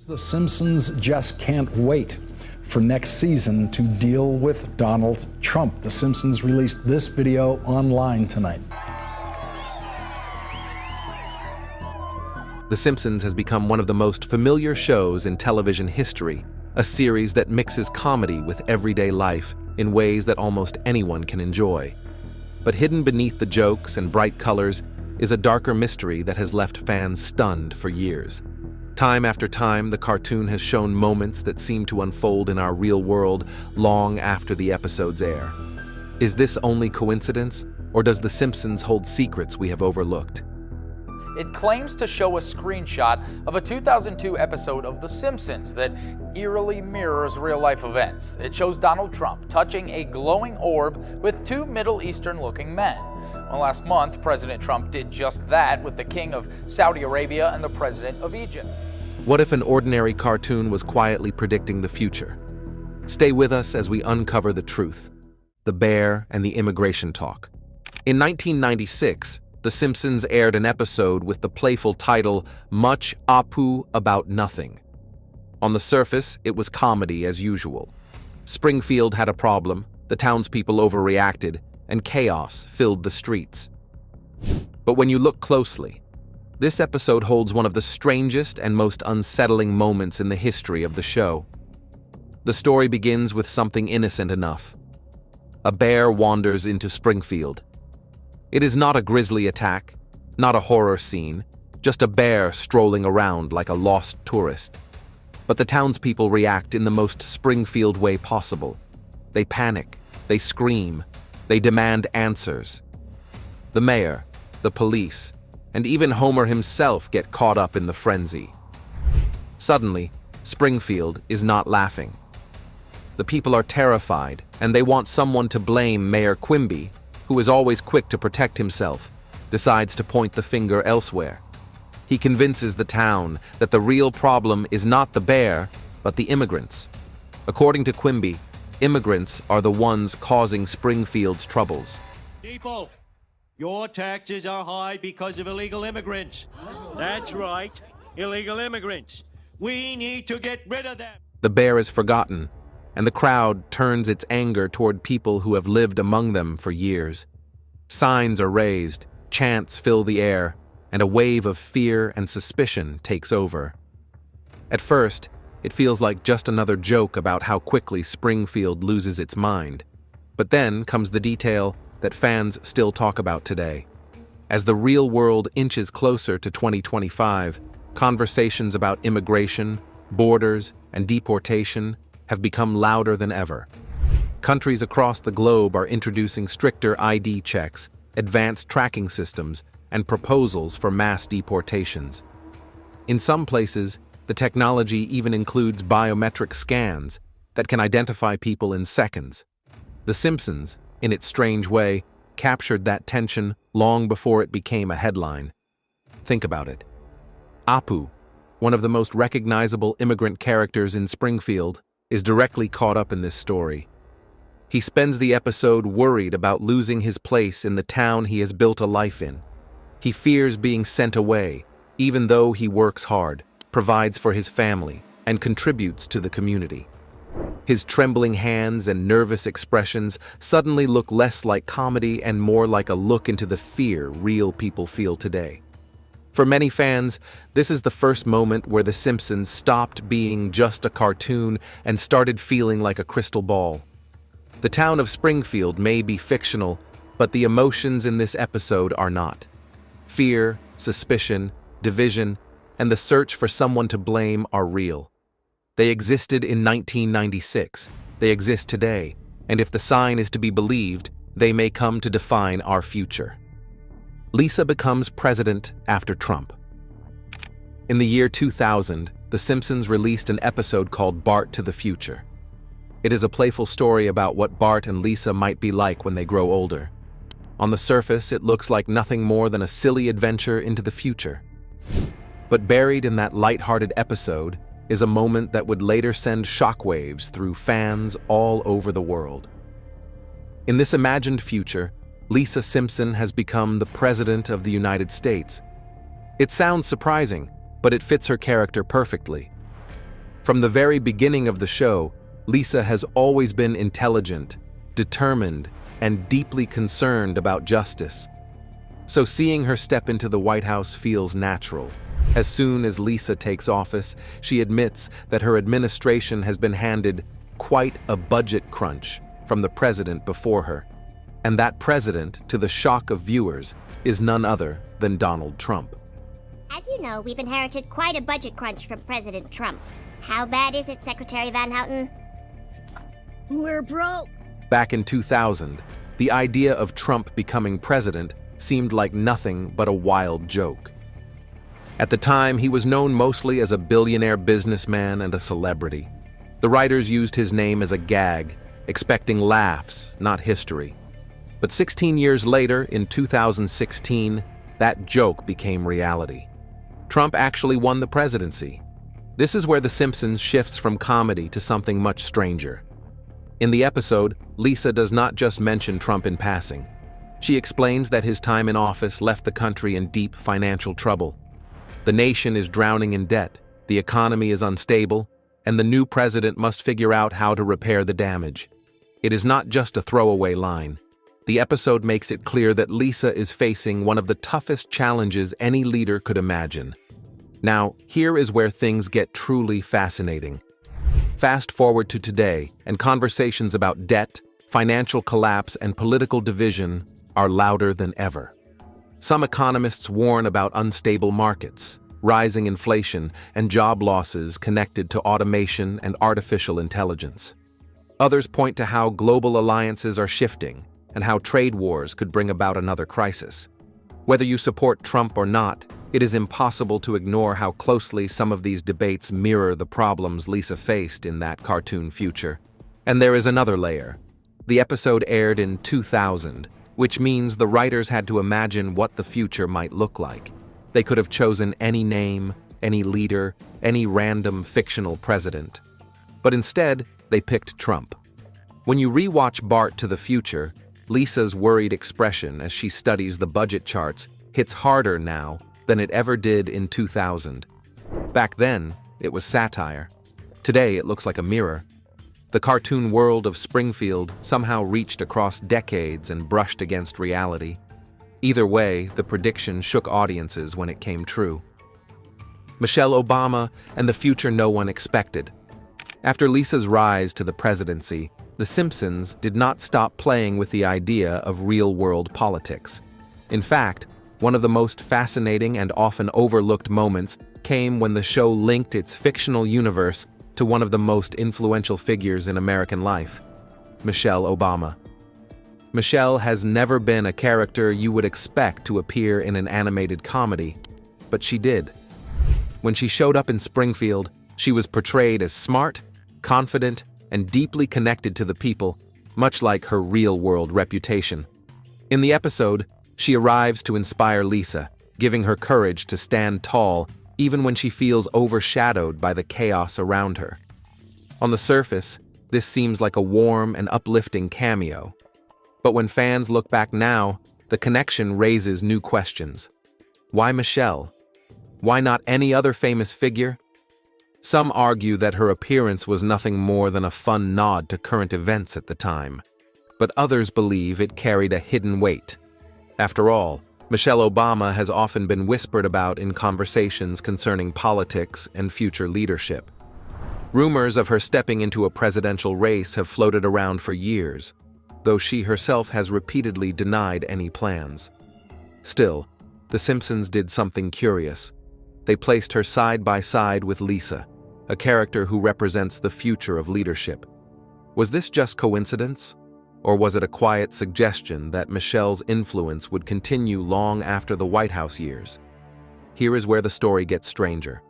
The Simpsons just can't wait for next season to deal with Donald Trump. The Simpsons released this video online tonight. The Simpsons has become one of the most familiar shows in television history, a series that mixes comedy with everyday life in ways that almost anyone can enjoy. But hidden beneath the jokes and bright colors is a darker mystery that has left fans stunned for years. Time after time, the cartoon has shown moments that seem to unfold in our real world long after the episodes air. Is this only coincidence, or does The Simpsons hold secrets we have overlooked? It claims to show a screenshot of a 2002 episode of The Simpsons that eerily mirrors real-life events. It shows Donald Trump touching a glowing orb with two Middle Eastern-looking men. Well, last month, President Trump did just that with the King of Saudi Arabia and the President of Egypt. What if an ordinary cartoon was quietly predicting the future? Stay with us as we uncover the truth, the bear and the immigration talk. In 1996, The Simpsons aired an episode with the playful title, Much Apu About Nothing. On the surface, it was comedy as usual. Springfield had a problem, the townspeople overreacted, and chaos filled the streets. But when you look closely, this episode holds one of the strangest and most unsettling moments in the history of the show. The story begins with something innocent enough. A bear wanders into Springfield. It is not a grisly attack, not a horror scene, just a bear strolling around like a lost tourist. But the townspeople react in the most Springfield way possible. They panic, they scream, they demand answers. The mayor, the police, and even Homer himself get caught up in the frenzy. Suddenly, Springfield is not laughing. The people are terrified, and they want someone to blame. Mayor Quimby, who is always quick to protect himself, decides to point the finger elsewhere. He convinces the town that the real problem is not the bear, but the immigrants. According to Quimby, immigrants are the ones causing Springfield's troubles. People, your taxes are high because of illegal immigrants. That's right, illegal immigrants. We need to get rid of them. The bear is forgotten, and the crowd turns its anger toward people who have lived among them for years. Signs are raised, chants fill the air, and a wave of fear and suspicion takes over. At first, it feels like just another joke about how quickly Springfield loses its mind. But then comes the detail that fans still talk about today. As the real world inches closer to 2025, conversations about immigration, borders, and deportation have become louder than ever. Countries across the globe are introducing stricter ID checks, advanced tracking systems, and proposals for mass deportations. In some places, the technology even includes biometric scans that can identify people in seconds. The Simpsons, in its strange way, captured that tension long before it became a headline. Think about it. Apu, one of the most recognizable immigrant characters in Springfield, is directly caught up in this story. He spends the episode worried about losing his place in the town he has built a life in. He fears being sent away, even though he works hard, provides for his family, and contributes to the community. His trembling hands and nervous expressions suddenly look less like comedy and more like a look into the fear real people feel today. For many fans, this is the first moment where The Simpsons stopped being just a cartoon and started feeling like a crystal ball. The town of Springfield may be fictional, but the emotions in this episode are not. Fear, suspicion, division, and the search for someone to blame are real. They existed in 1996, they exist today, and if the sign is to be believed, they may come to define our future. Lisa becomes president after Trump. In the year 2000, The Simpsons released an episode called Bart to the Future. It is a playful story about what Bart and Lisa might be like when they grow older. On the surface, it looks like nothing more than a silly adventure into the future. But buried in that light-hearted episode is a moment that would later send shockwaves through fans all over the world. In this imagined future, Lisa Simpson has become the President of the United States. It sounds surprising, but it fits her character perfectly. From the very beginning of the show, Lisa has always been intelligent, determined, and deeply concerned about justice. So seeing her step into the White House feels natural. As soon as Lisa takes office, she admits that her administration has been handed quite a budget crunch from the president before her. And that president, to the shock of viewers, is none other than Donald Trump. As you know, we've inherited quite a budget crunch from President Trump. How bad is it, Secretary Van Houten? We're broke. Back in 2000, the idea of Trump becoming president seemed like nothing but a wild joke. At the time, he was known mostly as a billionaire businessman and a celebrity. The writers used his name as a gag, expecting laughs, not history. But 16 years later, in 2016, that joke became reality. Trump actually won the presidency. This is where The Simpsons shifts from comedy to something much stranger. In the episode, Lisa does not just mention Trump in passing. She explains that his time in office left the country in deep financial trouble. The nation is drowning in debt, the economy is unstable, and the new president must figure out how to repair the damage. It is not just a throwaway line. The episode makes it clear that Lisa is facing one of the toughest challenges any leader could imagine. Now, here is where things get truly fascinating. Fast forward to today, and conversations about debt, financial collapse, and political division are louder than ever. Some economists warn about unstable markets, rising inflation, and job losses connected to automation and artificial intelligence. Others point to how global alliances are shifting and how trade wars could bring about another crisis. Whether you support Trump or not, it is impossible to ignore how closely some of these debates mirror the problems Lisa faced in that cartoon future. And there is another layer. The episode aired in 2000, which means the writers had to imagine what the future might look like. They could have chosen any name, any leader, any random fictional president. But instead, they picked Trump. When you rewatch Bart to the Future, Lisa's worried expression as she studies the budget charts hits harder now than it ever did in 2000. Back then, it was satire. Today, it looks like a mirror. The cartoon world of Springfield somehow reached across decades and brushed against reality. Either way, the prediction shook audiences when it came true. Michelle Obama and the future no one expected. After Lisa's rise to the presidency, The Simpsons did not stop playing with the idea of real-world politics. In fact, one of the most fascinating and often overlooked moments came when the show linked its fictional universe to one of the most influential figures in American life, Michelle Obama. Michelle has never been a character you would expect to appear in an animated comedy, but she did. When she showed up in Springfield, she was portrayed as smart, confident, and deeply connected to the people, much like her real-world reputation. In the episode, she arrives to inspire Lisa, giving her courage to stand tall even when she feels overshadowed by the chaos around her. On the surface, this seems like a warm and uplifting cameo. But when fans look back now, the connection raises new questions. Why Michelle? Why not any other famous figure? Some argue that her appearance was nothing more than a fun nod to current events at the time, but others believe it carried a hidden weight. After all, Michelle Obama has often been whispered about in conversations concerning politics and future leadership. Rumors of her stepping into a presidential race have floated around for years, though she herself has repeatedly denied any plans. Still, The Simpsons did something curious. They placed her side by side with Lisa, a character who represents the future of leadership. Was this just coincidence? Or was it a quiet suggestion that Michelle's influence would continue long after the White House years? Here is where the story gets stranger.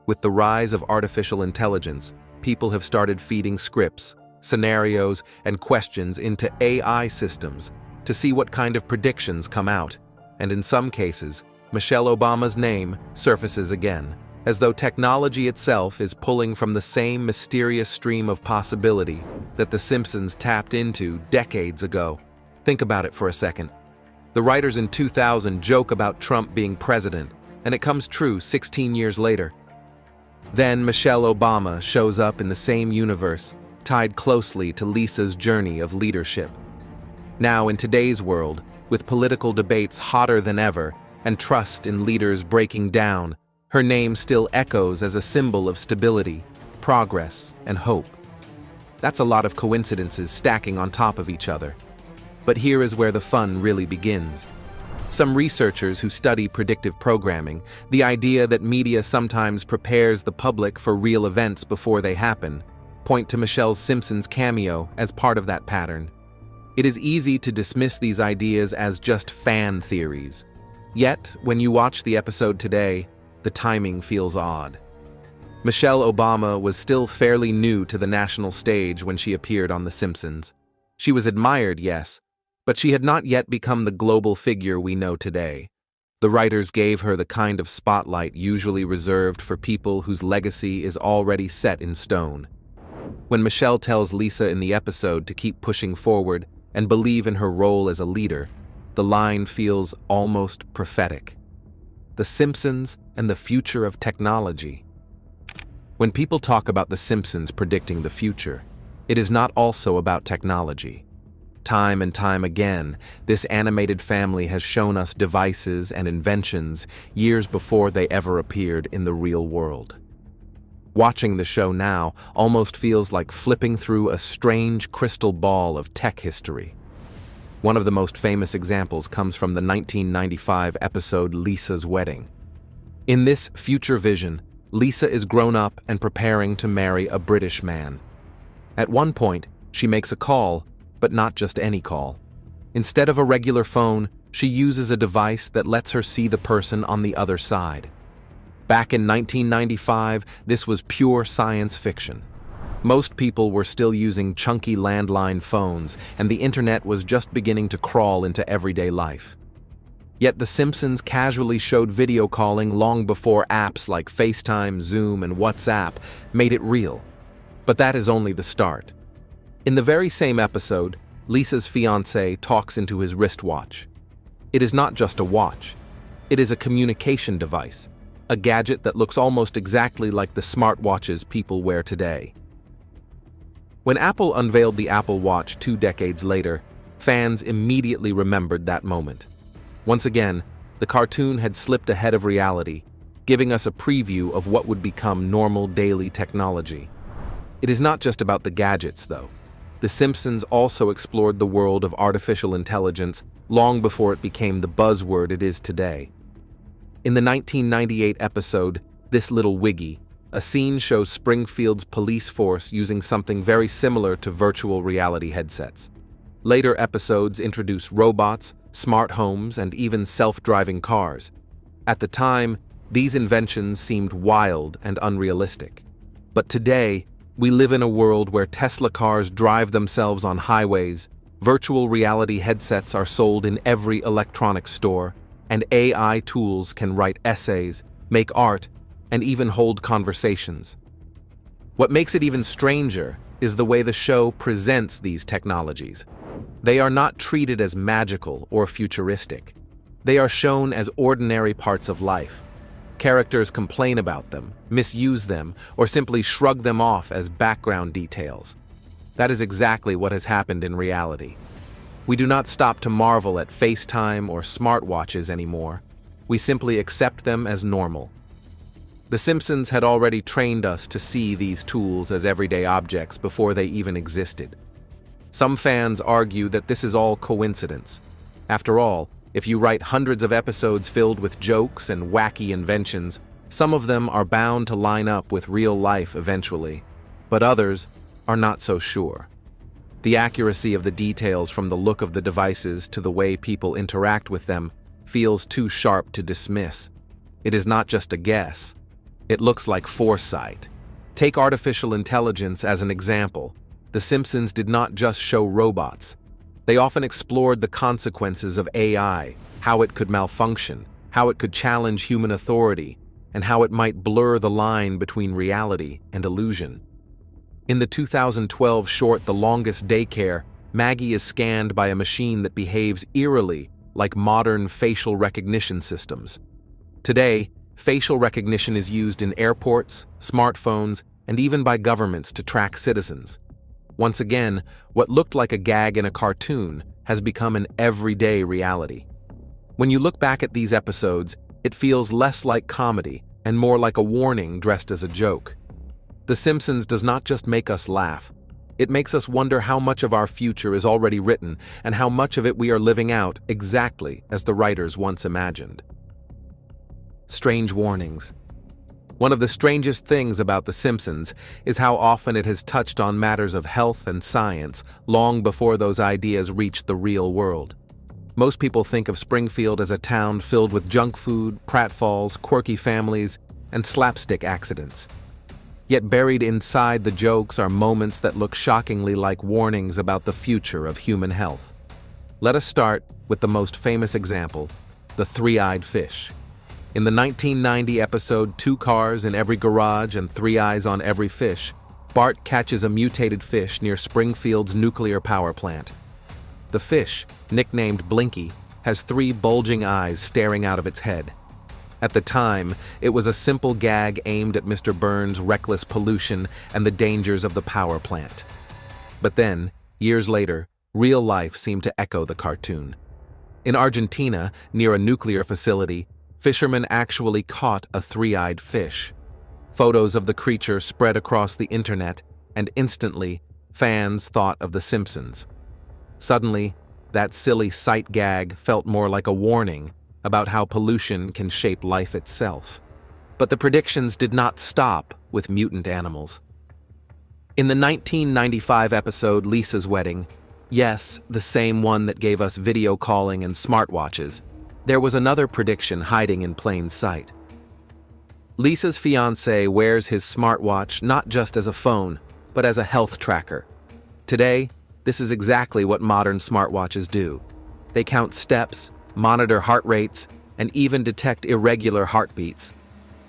With the rise of artificial intelligence, people have started feeding scripts, scenarios, and questions into AI systems to see what kind of predictions come out, and in some cases, Michelle Obama's name surfaces again, as though technology itself is pulling from the same mysterious stream of possibility that The Simpsons tapped into decades ago. Think about it for a second. The writers in 2000 joke about Trump being president, and it comes true 16 years later. Then Michelle Obama shows up in the same universe, tied closely to Lisa's journey of leadership. Now, in today's world, with political debates hotter than ever and trust in leaders breaking down, her name still echoes as a symbol of stability, progress, and hope. That's a lot of coincidences stacking on top of each other. But here is where the fun really begins. Some researchers who study predictive programming, the idea that media sometimes prepares the public for real events before they happen, point to Michelle's Simpsons cameo as part of that pattern. It is easy to dismiss these ideas as just fan theories. Yet, when you watch the episode today, the timing feels odd. Michelle Obama was still fairly new to the national stage when she appeared on The Simpsons. She was admired, yes, but she had not yet become the global figure we know today. The writers gave her the kind of spotlight usually reserved for people whose legacy is already set in stone. When Michelle tells Lisa in the episode to keep pushing forward and believe in her role as a leader, the line feels almost prophetic. The Simpsons and the future of technology. When people talk about The Simpsons predicting the future, it is not also about technology. Time and time again, this animated family has shown us devices and inventions years before they ever appeared in the real world. Watching the show now almost feels like flipping through a strange crystal ball of tech history. One of the most famous examples comes from the 1995 episode Lisa's Wedding. In this future vision, Lisa is grown up and preparing to marry a British man. At one point, she makes a call, but not just any call. Instead of a regular phone, she uses a device that lets her see the person on the other side. Back in 1995, this was pure science fiction. Most people were still using chunky landline phones, and the internet was just beginning to crawl into everyday life. Yet The Simpsons casually showed video calling long before apps like FaceTime, Zoom, and WhatsApp made it real. But that is only the start. In the very same episode, Lisa's fiancé talks into his wristwatch. It is not just a watch. It is a communication device, a gadget that looks almost exactly like the smartwatches people wear today. When Apple unveiled the Apple Watch 2 decades later, fans immediately remembered that moment. Once again, the cartoon had slipped ahead of reality, giving us a preview of what would become normal daily technology. It is not just about the gadgets, though. The Simpsons also explored the world of artificial intelligence long before it became the buzzword it is today. In the 1998 episode, This Little Wiggy, a scene shows Springfield's police force using something very similar to virtual reality headsets. Later episodes introduce robots, smart homes, and even self-driving cars. At the time, these inventions seemed wild and unrealistic. But today, we live in a world where Tesla cars drive themselves on highways, virtual reality headsets are sold in every electronic store, and AI tools can write essays, make art, and even hold conversations. What makes it even stranger is the way the show presents these technologies. They are not treated as magical or futuristic. They are shown as ordinary parts of life. Characters complain about them, misuse them, or simply shrug them off as background details. That is exactly what has happened in reality. We do not stop to marvel at FaceTime or smartwatches anymore. We simply accept them as normal. The Simpsons had already trained us to see these tools as everyday objects before they even existed. Some fans argue that this is all coincidence. After all, if you write hundreds of episodes filled with jokes and wacky inventions, some of them are bound to line up with real life eventually, but others are not so sure. The accuracy of the details from the look of the devices to the way people interact with them feels too sharp to dismiss. It is not just a guess. It looks like foresight. Take artificial intelligence as an example. The Simpsons did not just show robots. They often explored the consequences of AI, how it could malfunction, how it could challenge human authority, and how it might blur the line between reality and illusion. In the 2012 short The Longest Daycare, Maggie is scanned by a machine that behaves eerily like modern facial recognition systems. Today, facial recognition is used in airports, smartphones, and even by governments to track citizens. Once again, what looked like a gag in a cartoon has become an everyday reality. When you look back at these episodes, it feels less like comedy and more like a warning dressed as a joke. The Simpsons does not just make us laugh. It makes us wonder how much of our future is already written and how much of it we are living out exactly as the writers once imagined. Strange warnings. One of the strangest things about The Simpsons is how often it has touched on matters of health and science long before those ideas reached the real world. Most people think of Springfield as a town filled with junk food, pratfalls, quirky families, and slapstick accidents. Yet buried inside the jokes are moments that look shockingly like warnings about the future of human health. Let us start with the most famous example, the three-eyed fish. In the 1990 episode 2 Cars in Every Garage and 3 Eyes on Every Fish, Bart catches a mutated fish near Springfield's nuclear power plant. The fish, nicknamed Blinky, has 3 bulging eyes staring out of its head. At the time, it was a simple gag aimed at Mr. Burns' reckless pollution and the dangers of the power plant. But then, years later, real life seemed to echo the cartoon. In Argentina, near a nuclear facility, fishermen actually caught a 3-eyed fish. Photos of the creature spread across the internet, and instantly, fans thought of The Simpsons. Suddenly, that silly sight gag felt more like a warning about how pollution can shape life itself. But the predictions did not stop with mutant animals. In the 1995 episode Lisa's Wedding, yes, the same one that gave us video calling and smartwatches, there was another prediction hiding in plain sight. Lisa's fiancé wears his smartwatch not just as a phone, but as a health tracker. Today, this is exactly what modern smartwatches do. They count steps, monitor heart rates, and even detect irregular heartbeats.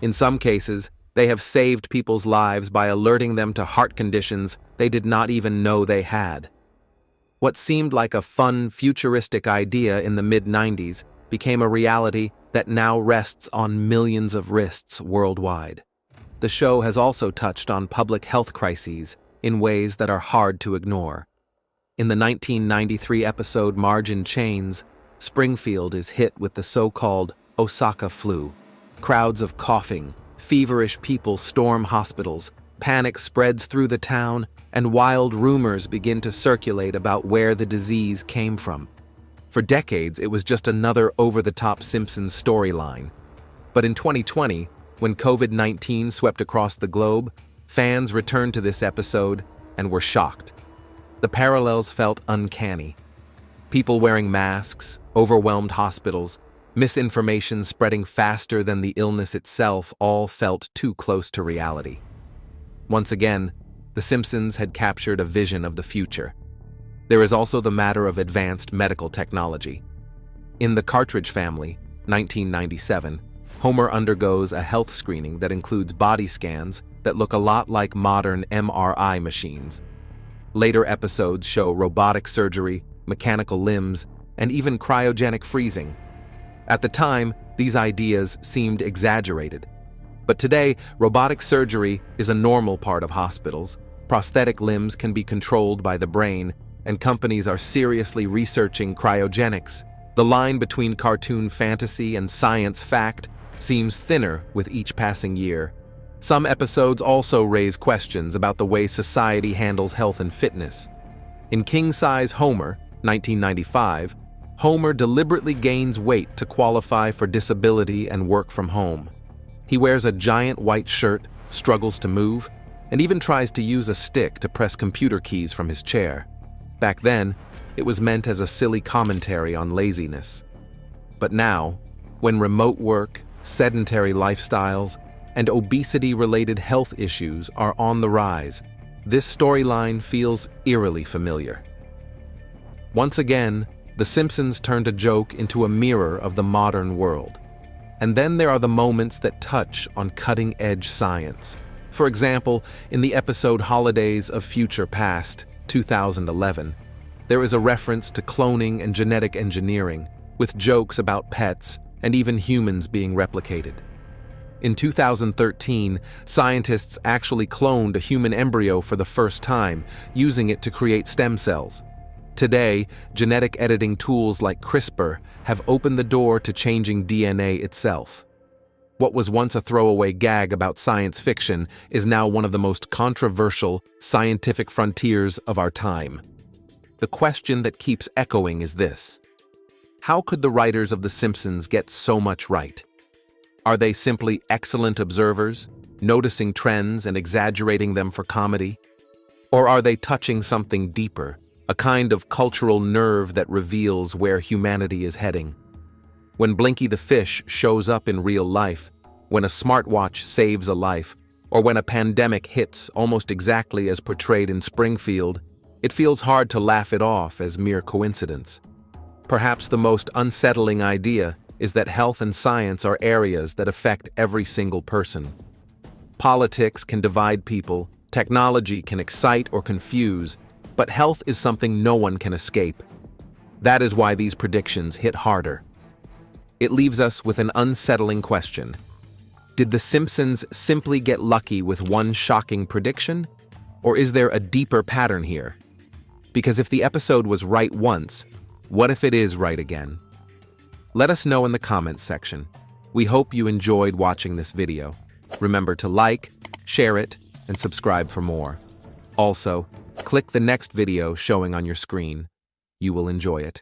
In some cases, they have saved people's lives by alerting them to heart conditions they did not even know they had. What seemed like a fun, futuristic idea in the mid-90s became a reality that now rests on millions of wrists worldwide. The show has also touched on public health crises in ways that are hard to ignore. In the 1993 episode Marge in Chains, Springfield is hit with the so-called Osaka flu. Crowds of coughing, feverish people storm hospitals, panic spreads through the town, and wild rumors begin to circulate about where the disease came from. For decades, it was just another over-the-top Simpsons storyline. But in 2020, when COVID-19 swept across the globe, fans returned to this episode and were shocked. The parallels felt uncanny. People wearing masks, overwhelmed hospitals, misinformation spreading faster than the illness itself all felt too close to reality. Once again, The Simpsons had captured a vision of the future. There is also the matter of advanced medical technology. In The Cartridge Family, 1997, Homer undergoes a health screening that includes body scans that look a lot like modern MRI machines. Later episodes show robotic surgery, mechanical limbs, and even cryogenic freezing. At the time, these ideas seemed exaggerated. But today, robotic surgery is a normal part of hospitals. Prosthetic limbs can be controlled by the brain, and companies are seriously researching cryogenics. The line between cartoon fantasy and science fact seems thinner with each passing year. Some episodes also raise questions about the way society handles health and fitness. In King Size Homer, 1995, Homer deliberately gains weight to qualify for disability and work from home. He wears a giant white shirt, struggles to move, and even tries to use a stick to press computer keys from his chair. Back then, it was meant as a silly commentary on laziness. But now, when remote work, sedentary lifestyles, and obesity-related health issues are on the rise, this storyline feels eerily familiar. Once again, The Simpsons turned a joke into a mirror of the modern world. And then there are the moments that touch on cutting-edge science. For example, in the episode Holidays of Future Past, 2011, there is a reference to cloning and genetic engineering, with jokes about pets and even humans being replicated. In 2013, scientists actually cloned a human embryo for the first time, using it to create stem cells. Today, genetic editing tools like CRISPR have opened the door to changing DNA itself. What was once a throwaway gag about science fiction is now one of the most controversial scientific frontiers of our time. The question that keeps echoing is this: how could the writers of The Simpsons get so much right? Are they simply excellent observers, noticing trends and exaggerating them for comedy? Or are they touching something deeper, a kind of cultural nerve that reveals where humanity is heading? When Blinky the fish shows up in real life, when a smartwatch saves a life, or when a pandemic hits almost exactly as portrayed in Springfield, it feels hard to laugh it off as mere coincidence. Perhaps the most unsettling idea is that health and science are areas that affect every single person. Politics can divide people, technology can excite or confuse, but health is something no one can escape. That is why these predictions hit harder. It leaves us with an unsettling question. Did The Simpsons simply get lucky with one shocking prediction? Or is there a deeper pattern here? Because if the episode was right once, what if it is right again? Let us know in the comments section. We hope you enjoyed watching this video. Remember to like, share it, and subscribe for more. Also, click the next video showing on your screen. You will enjoy it.